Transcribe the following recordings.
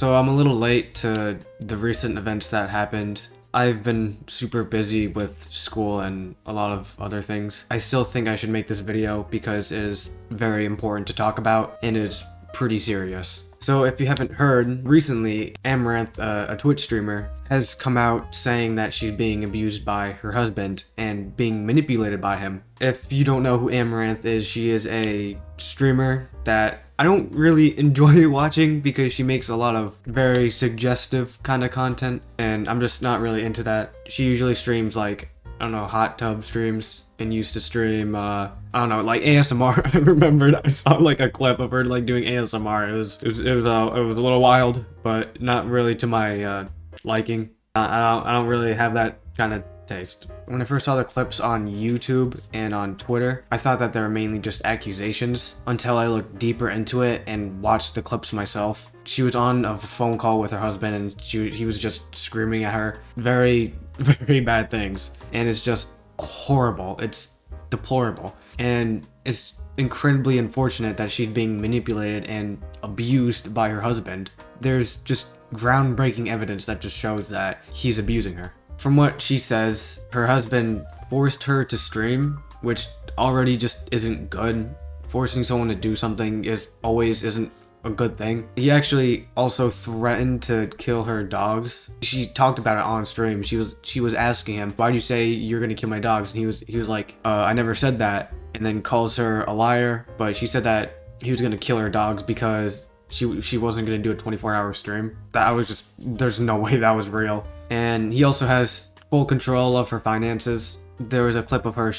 So I'm a little late to the recent events that happened. I've been super busy with school and a lot of other things. I still think I should make this video because it is very important to talk about and it's pretty serious. So if you haven't heard, recently Amouranth, a Twitch streamer, has come out saying that she's being abused by her husband and being manipulated by him. If you don't know who Amouranth is, she is a streamer that I don't really enjoy watching because she makes a lot of very suggestive kind of content and I'm just not really into that. She usually streams like, I don't know, hot tub streams and used to stream, I don't know, like ASMR. I remembered I saw like a clip of her like doing ASMR. It was a little wild, but not really to my liking. I don't really have that kind of taste. When I first saw the clips on YouTube and on Twitter, I thought that they were mainly just accusations until I looked deeper into it and watched the clips myself. She was on a phone call with her husband and he was just screaming at her very, very bad things. And it's just horrible. It's deplorable. And it's incredibly unfortunate that she's being manipulated and abused by her husband. There's just groundbreaking evidence that just shows that he's abusing her. From what she says, her husband forced her to stream, which already just isn't good. Forcing someone to do something isn't a good thing. He actually also threatened to kill her dogs. She talked about it on stream. She was asking him, "Why do you say you're gonna kill my dogs?" And he was like, "I never said that." And then calls her a liar. But she said that he was gonna kill her dogs because she wasn't gonna do a 24-hour stream. There's no way that was real. And he also has full control of her finances. There was a clip of her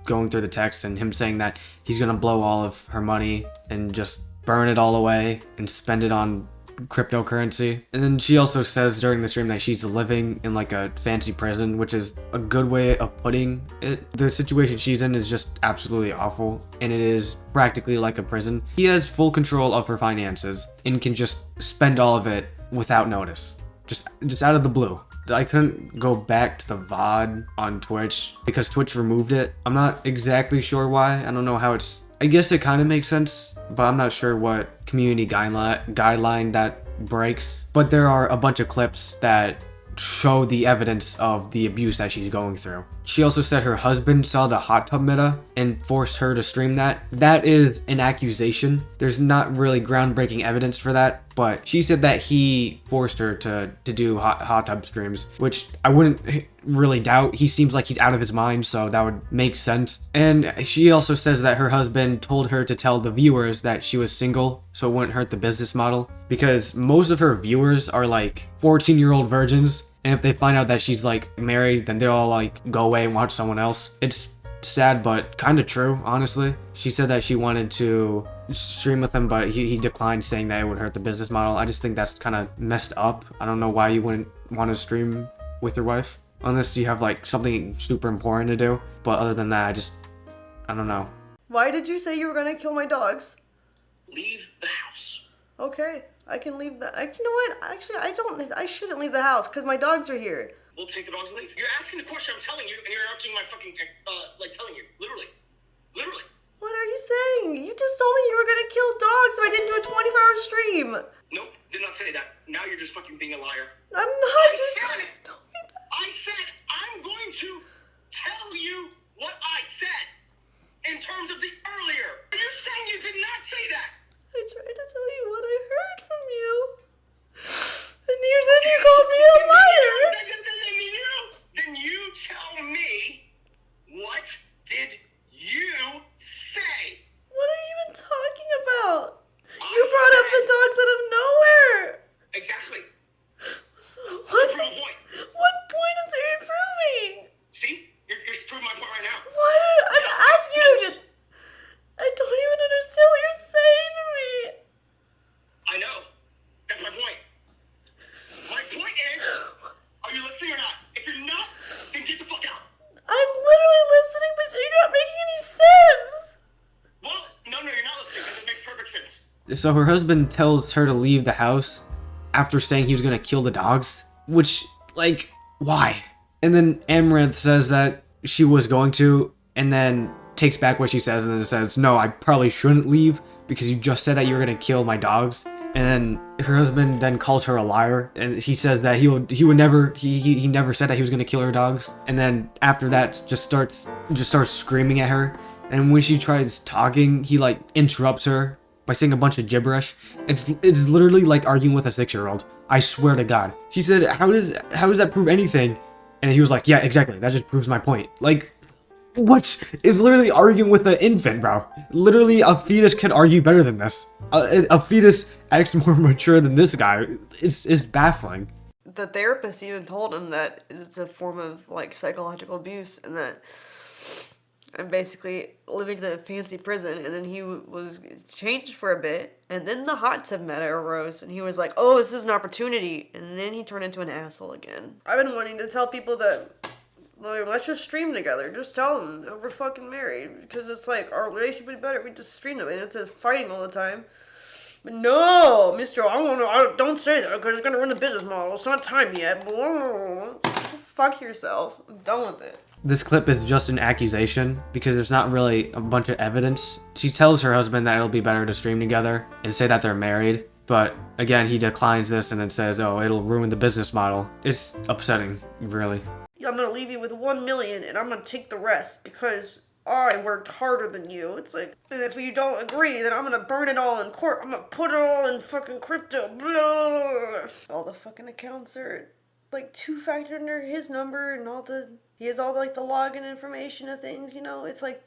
going through the text and him saying that he's gonna blow all of her money and just burn it all away and spend it on cryptocurrency. And then she also says during the stream that she's living in like a fancy prison, which is a good way of putting it. The situation she's in is just absolutely awful and it is practically like a prison. He has full control of her finances and can just spend all of it without notice. Just out of the blue. I couldn't go back to the VOD on Twitch because Twitch removed it. I'm not exactly sure why. I don't know how I guess it kind of makes sense, but I'm not sure what community guideline that breaks. But there are a bunch of clips that show the evidence of the abuse that she's going through. She also said her husband saw the hot tub meta and forced her to stream that. That is an accusation. There's not really groundbreaking evidence for that, but she said that he forced her to do hot tub streams, which I wouldn't really doubt. He seems like he's out of his mind, so that would make sense. And she also says that her husband told her to tell the viewers that she was single so it wouldn't hurt the business model, because most of her viewers are like 14-year-old virgins. And if they find out that she's like married, then they'll all like go away and watch someone else. It's sad, but kind of true, honestly. She said that she wanted to stream with him, but he declined, saying that it would hurt the business model. I just think that's kind of messed up. I don't know why you wouldn't want to stream with your wife, unless you have like something super important to do. But other than that, I don't know. Why did you say you were gonna kill my dogs? Leave the house. Okay. I can leave the. You know what? Actually, I shouldn't leave the house because my dogs are here. We'll take the dogs and leave. You're asking the question, I'm telling you, and you're interrupting my fucking, telling you. Literally. What are you saying? You just told me you were gonna kill dogs if I didn't do a 24-hour stream. Nope, did not say that. Now you're just fucking being a liar. I'm not I said I'm going to tell you what I said in terms of the earlier. Are you saying you did not say that? I tried to tell you what I heard from you. And then you called me a liar. Then you tell me, what did you say? What are you even talking about? You brought up the dogs out of nowhere. Exactly. So what Prove a point. What point is there proving? See? You're proving my point right now. What? I'm asking you. I don't even understand what you're saying to me. I know. That's my point. My point is, are you listening or not? If you're not, then get the fuck out. I'm literally listening, but you're not making any sense. Well, no, you're not listening because it makes perfect sense. So her husband tells her to leave the house after saying he was gonna kill the dogs, which, like, why? And then Amouranth says that she was going to, and then takes back what she says and then says, "No, I probably shouldn't leave because you just said that you were gonna kill my dogs." And then her husband then calls her a liar, and he says that he never said that he was gonna kill her dogs. And then after that, just starts screaming at her. And when she tries talking, he like interrupts her by saying a bunch of gibberish. It's literally like arguing with a 6-year-old. I swear to God. She said, how does that prove anything? And he was like, yeah, exactly. That just proves my point. Like, what? Is literally arguing with an infant, bro. Literally, a fetus could argue better than this. A fetus acts more mature than this guy. It's baffling. The therapist even told him that it's a form of like psychological abuse, and that I'm basically living in a fancy prison. And then he was changed for a bit, and then the hot tub meta arose, and he was like, oh, this is an opportunity. And then he turned into an asshole again. I've been wanting to tell people that, like, let's just stream together. Just tell them that we're fucking married, because it's like our relationship would be better if we just stream them, and it's fighting all the time. But no, Mister, don't say that, because it's gonna ruin the business model. It's not time yet. Fuck yourself. I'm done with it. This clip is just an accusation because there's not really a bunch of evidence. She tells her husband that it'll be better to stream together and say that they're married. But again, he declines this and then says, oh, it'll ruin the business model. It's upsetting, really. I'm gonna leave you with $1 million, and I'm gonna take the rest because I worked harder than you. It's like, and if you don't agree, then I'm gonna burn it all in court. I'm gonna put it all in fucking crypto. Blah. All the fucking accounts are like two-factor under his number, and he has all like the login information of things. You know, it's like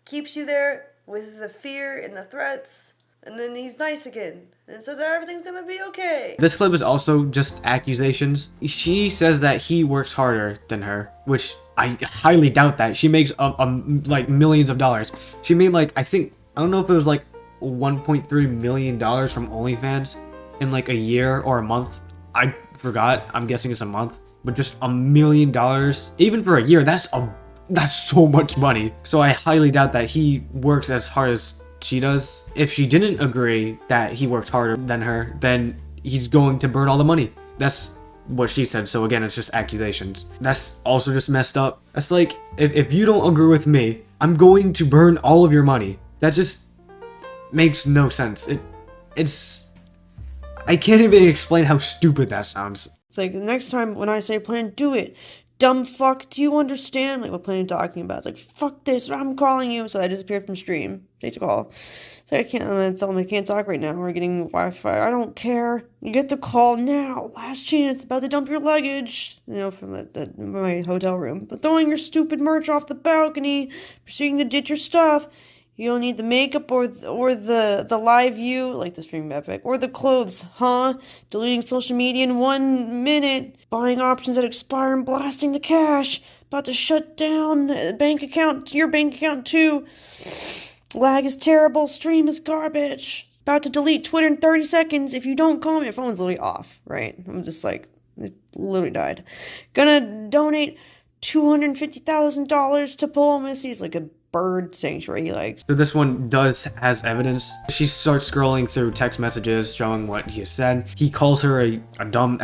keeps you there with the fear and the threats. And then he's nice again and says everything's gonna be okay. This clip is also just accusations. She says that he works harder than her, which I highly doubt that. She makes like millions of dollars. She made like, I don't know if it was like $1.3 million from OnlyFans in like a year or a month. I forgot. I'm guessing it's a month. But just $1 million, even for a year, that's so much money. So I highly doubt that he works as hard as she does. If she didn't agree that he worked harder than her, then he's going to burn all the money. That's what she said. So again, it's just accusations. That's also just messed up. That's like, if you don't agree with me, I'm going to burn all of your money. That just makes no sense. I can't even explain how stupid that sounds. It's like, the next time when I say plan, do it. Dumb fuck, do you understand? Like, what plan are you talking about? It's like, fuck this, I'm calling you. So I disappeared from stream. Take the call. So I'm gonna tell them I can't talk right now. We're getting Wi-Fi. I don't care. You get the call now. Last chance. About to dump your luggage. You know, from my hotel room. But throwing your stupid merch off the balcony. Proceeding to ditch your stuff. You don't need the makeup or the live view, like the stream epic, or the clothes, huh? Deleting social media in 1 minute, buying options that expire and blasting the cash, about to shut down your bank account too. Lag is terrible, stream is garbage. About to delete Twitter in 30 seconds. If you don't call me, your phone's literally off, right? I'm just like, it literally died. Gonna donate $250,000 to Polo Missy. It's like a bird sanctuary he likes. So this one has evidence. She starts scrolling through text messages showing what he has said. He calls her a dumb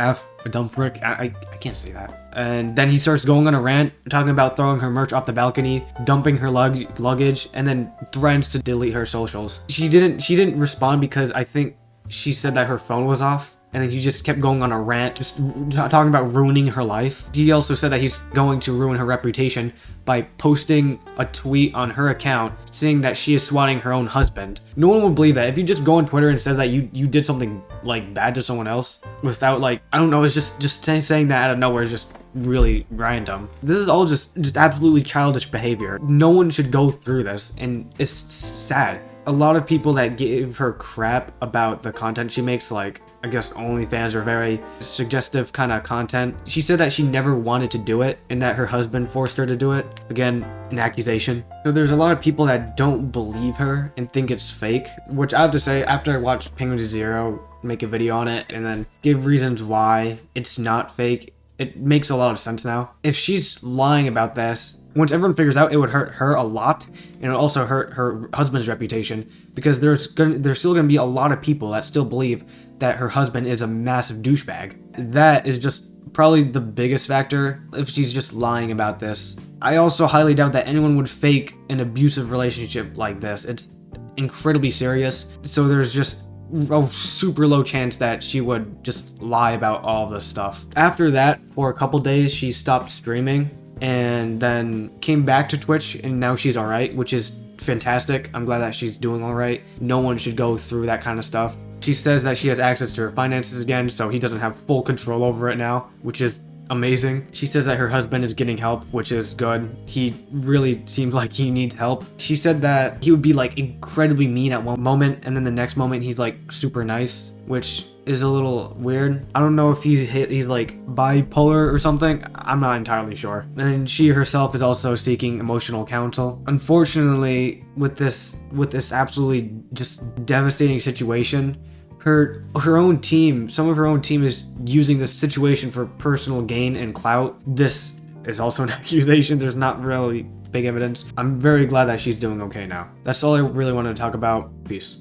prick. I can't say that. And then he starts going on a rant, talking about throwing her merch off the balcony, dumping her luggage, and then threatens to delete her socials. She didn't respond because I think she said that her phone was off. And then he just kept going on a rant, just talking about ruining her life. He also said that he's going to ruin her reputation by posting a tweet on her account saying that she is swatting her own husband. No one will believe that. If you just go on Twitter and says that you did something like bad to someone else without like, I don't know, it's just saying that out of nowhere is just really random. This is all just absolutely childish behavior. No one should go through this, and it's sad. A lot of people that give her crap about the content she makes, like, I guess OnlyFans are very suggestive kind of content. She said that she never wanted to do it and that her husband forced her to do it. Again, an accusation. So there's a lot of people that don't believe her and think it's fake, which I have to say, after I watched Penguin to Zero make a video on it and then give reasons why it's not fake, it makes a lot of sense now. If she's lying about this, once everyone figures out, it would hurt her a lot, and it would also hurt her husband's reputation, because there's still gonna be a lot of people that still believe that her husband is a massive douchebag. That is just probably the biggest factor if she's just lying about this. I also highly doubt that anyone would fake an abusive relationship like this. It's incredibly serious, so there's just a super low chance that she would just lie about all of this stuff. After that, for a couple days, she stopped streaming and then came back to Twitch, and now she's alright, which is fantastic. I'm glad that she's doing alright. No one should go through that kind of stuff. She says that she has access to her finances again, so he doesn't have full control over it now, which is amazing. She says that her husband is getting help, which is good. He really seems like he needs help. She said that he would be like incredibly mean at one moment, and then the next moment he's like super nice, which is a little weird. I don't know if he's like bipolar or something. I'm not entirely sure. And she herself is also seeking emotional counsel. Unfortunately, with this absolutely just devastating situation, her own team, some of her own team is using this situation for personal gain and clout. This is also an accusation. There's not really big evidence. I'm very glad that she's doing okay now. That's all I really wanted to talk about. Peace.